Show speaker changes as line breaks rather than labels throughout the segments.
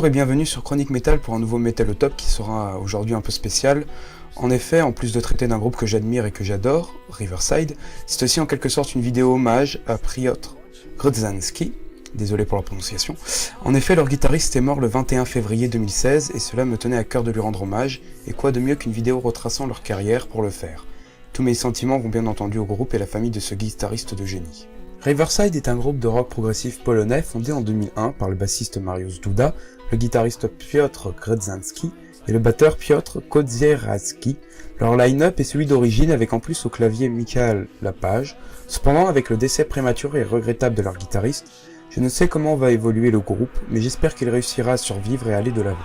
Bonjour et bienvenue sur Chronique Metal pour un nouveau Metal au Top qui sera aujourd'hui un peu spécial. En effet, en plus de traiter d'un groupe que j'admire et que j'adore, Riverside, c'est aussi en quelque sorte une vidéo hommage à Piotr Grodzinski, désolé pour la prononciation. En effet, leur guitariste est mort le 21 février 2016 et cela me tenait à cœur de lui rendre hommage, et quoi de mieux qu'une vidéo retraçant leur carrière pour le faire. Tous mes sentiments vont bien entendu au groupe et la famille de ce guitariste de génie. Riverside est un groupe de rock progressif polonais fondé en 2001 par le bassiste Mariusz Duda, le guitariste Piotr Grodzinski et le batteur Piotr Kozieraski. Leur line-up est celui d'origine avec en plus au clavier Michael Lapage. Cependant, avec le décès prématuré et regrettable de leur guitariste, je ne sais comment va évoluer le groupe, mais j'espère qu'il réussira à survivre et à aller de l'avant.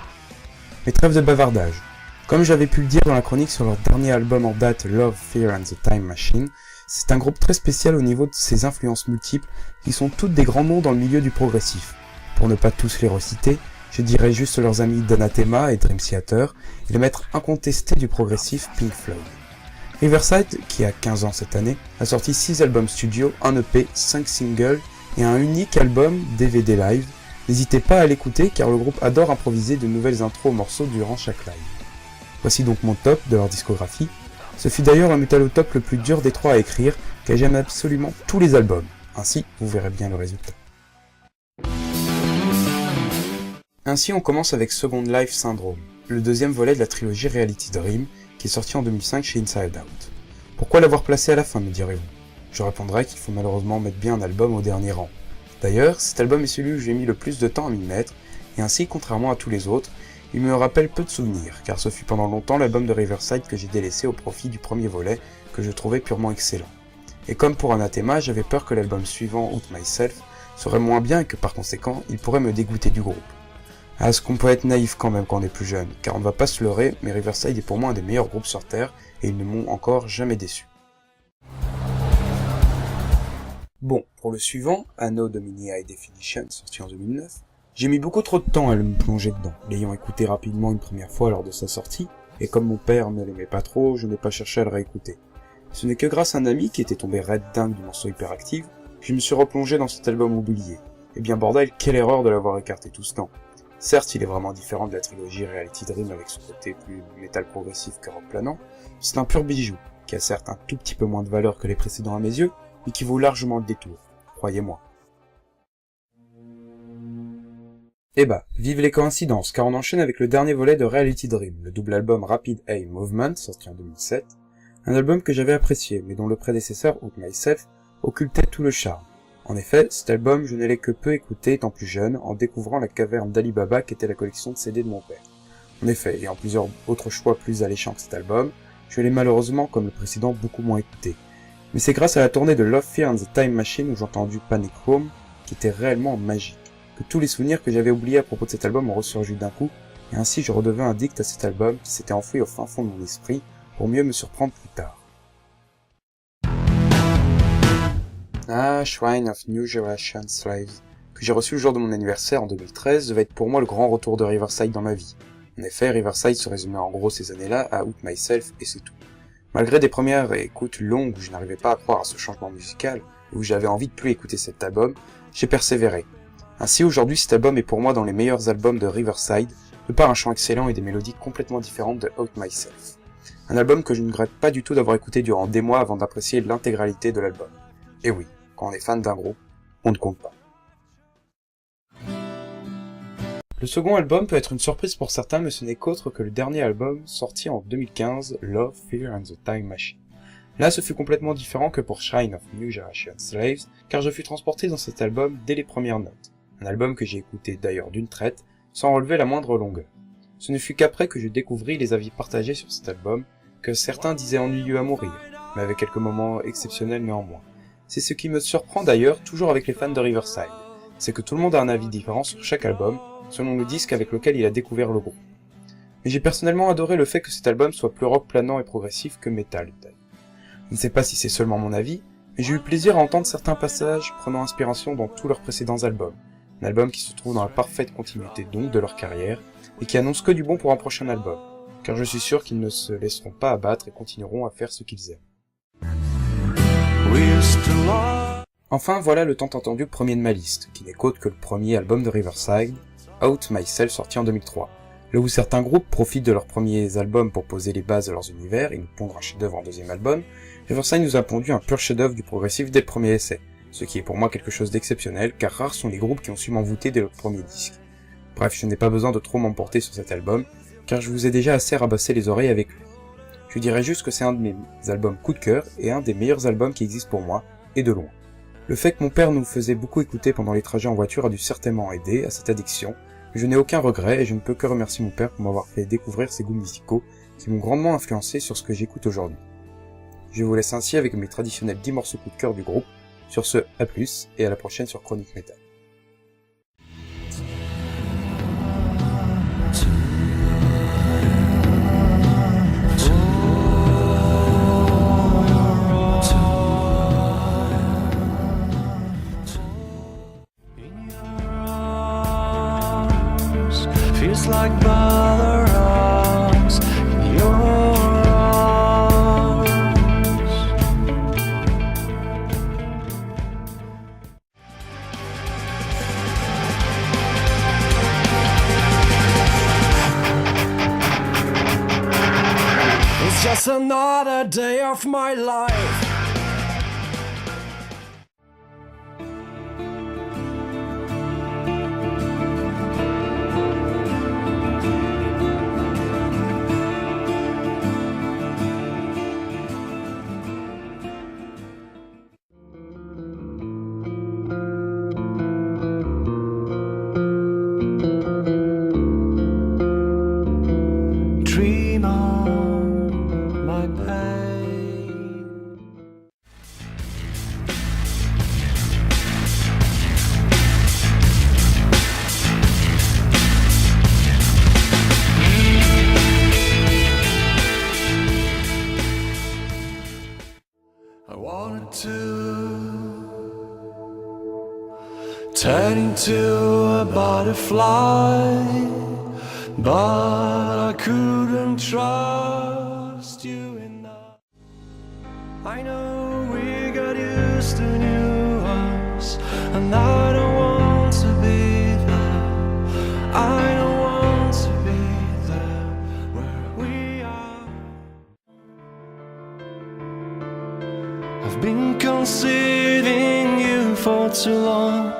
Mais trêve de bavardage. Comme j'avais pu le dire dans la chronique sur leur dernier album en date Love, Fear and the Time Machine, c'est un groupe très spécial au niveau de ses influences multiples qui sont toutes des grands noms dans le milieu du progressif. Pour ne pas tous les reciter, je dirais juste leurs amis d'Anathema et Dream Theater et le maître incontesté du progressif Pink Floyd. Riverside, qui a 15 ans cette année, a sorti 6 albums studio, un EP, 5 singles et un unique album DVD live. N'hésitez pas à l'écouter car le groupe adore improviser de nouvelles intros aux morceaux durant chaque live. Voici donc mon top de leur discographie. Ce fut d'ailleurs le Metal au Top le plus dur des trois à écrire, car j'aime absolument tous les albums. Ainsi, vous verrez bien le résultat. Ainsi, on commence avec Second Life Syndrome, le deuxième volet de la trilogie Reality Dream, qui est sorti en 2005 chez Inside Out. Pourquoi l'avoir placé à la fin, me direz-vous? Je répondrai qu'il faut malheureusement mettre bien un album au dernier rang. D'ailleurs, cet album est celui où j'ai mis le plus de temps à m'y mettre, et ainsi, contrairement à tous les autres, il me rappelle peu de souvenirs, car ce fut pendant longtemps l'album de Riverside que j'ai délaissé au profit du premier volet, que je trouvais purement excellent. Et comme pour Anathema, j'avais peur que l'album suivant, Out Myself, serait moins bien et que par conséquent, il pourrait me dégoûter du groupe. Ah, ce qu'on peut être naïf quand même quand on est plus jeune, car on ne va pas se leurrer, mais Riverside est pour moi un des meilleurs groupes sur Terre, et ils ne m'ont encore jamais déçu. Bon, pour le suivant, Anno Domini High Definition, sorti en 2009, j'ai mis beaucoup trop de temps à me plonger dedans, l'ayant écouté rapidement une première fois lors de sa sortie, et comme mon père ne l'aimait pas trop, je n'ai pas cherché à le réécouter. Ce n'est que grâce à un ami qui était tombé raide dingue du morceau Hyperactive, que je me suis replongé dans cet album oublié. Eh bien bordel, quelle erreur de l'avoir écarté tout ce temps. Certes, il est vraiment différent de la trilogie Reality Dream avec son côté plus métal progressif que rock planant, c'est un pur bijou, qui a certes un tout petit peu moins de valeur que les précédents à mes yeux, mais qui vaut largement le détour, croyez-moi. Eh bah, vive les coïncidences, car on enchaîne avec le dernier volet de Reality Dream, le double album Rapid Eye Movement, sorti en 2007, un album que j'avais apprécié, mais dont le prédécesseur, Out Myself, occultait tout le charme. En effet, cet album, je ne l'ai que peu écouté étant plus jeune, en découvrant la caverne d'Ali Baba qu'était la collection de CD de mon père. En effet, ayant plusieurs autres choix plus alléchants que cet album, je l'ai malheureusement, comme le précédent, beaucoup moins écouté. Mais c'est grâce à la tournée de Love, Fear and the Time Machine où j'ai entendu Panic Room, qui était réellement magique. Que tous les souvenirs que j'avais oubliés à propos de cet album ont ressurgi d'un coup, et ainsi je redeviens addict à cet album qui s'était enfoui au fin fond de mon esprit pour mieux me surprendre plus tard. Ah, Shrine of New Generation Slaves, que j'ai reçu le jour de mon anniversaire en 2013, devait être pour moi le grand retour de Riverside dans ma vie. En effet, Riverside se résumait en gros ces années-là à Out Myself et c'est tout. Malgré des premières écoutes longues où je n'arrivais pas à croire à ce changement musical, et où j'avais envie de plus écouter cet album, j'ai persévéré. Ainsi, aujourd'hui, cet album est pour moi dans les meilleurs albums de Riverside, de par un chant excellent et des mélodies complètement différentes de Out Myself. Un album que je ne regrette pas du tout d'avoir écouté durant des mois avant d'apprécier l'intégralité de l'album. Et oui, quand on est fan d'un groupe, on ne compte pas. Le second album peut être une surprise pour certains, mais ce n'est qu'autre que le dernier album, sorti en 2015, Love, Fear and the Time Machine. Là, ce fut complètement différent que pour Shrine of New Generation Slaves, car je fus transporté dans cet album dès les premières notes. Un album que j'ai écouté d'ailleurs d'une traite, sans relever la moindre longueur. Ce ne fut qu'après que je découvris les avis partagés sur cet album, que certains disaient ennuyeux à mourir, mais avec quelques moments exceptionnels néanmoins. C'est ce qui me surprend d'ailleurs, toujours avec les fans de Riverside. C'est que tout le monde a un avis différent sur chaque album, selon le disque avec lequel il a découvert le groupe. Mais j'ai personnellement adoré le fait que cet album soit plus rock planant et progressif que metal. Je ne sais pas si c'est seulement mon avis, mais j'ai eu plaisir à entendre certains passages prenant inspiration dans tous leurs précédents albums. Un album qui se trouve dans la parfaite continuité donc de leur carrière, et qui annonce que du bon pour un prochain album, car je suis sûr qu'ils ne se laisseront pas abattre et continueront à faire ce qu'ils aiment. Enfin, voilà le tant attendu premier de ma liste, qui n'est qu'autre que le premier album de Riverside, Out Myself sorti en 2003. Là où certains groupes profitent de leurs premiers albums pour poser les bases de leurs univers et nous pondre un chef-d'œuvre en deuxième album, Riverside nous a pondu un pur chef-d'œuvre du progressif dès le premier essai, ce qui est pour moi quelque chose d'exceptionnel car rares sont les groupes qui ont su m'envoûter dès le premier disque. Bref, je n'ai pas besoin de trop m'emporter sur cet album, car je vous ai déjà assez rabassé les oreilles avec lui. Je dirais juste que c'est un de mes albums coup de cœur et un des meilleurs albums qui existent pour moi, et de loin. Le fait que mon père nous faisait beaucoup écouter pendant les trajets en voiture a dû certainement aider à cette addiction, mais je n'ai aucun regret et je ne peux que remercier mon père pour m'avoir fait découvrir ses goûts musicaux qui m'ont grandement influencé sur ce que j'écoute aujourd'hui. Je vous laisse ainsi avec mes traditionnels 10 morceaux coup de cœur du groupe. Sur ce, à plus, et à la prochaine sur Chronique Metal.
Feels like bother-ups in your arms. It's just another day of my life. Dream on my pain. I wanted to turn into a butterfly, but I couldn't trust you enough. I know we got used to new us, and I don't want to be there. I don't want to be there where we are. I've been conceiving you for too long.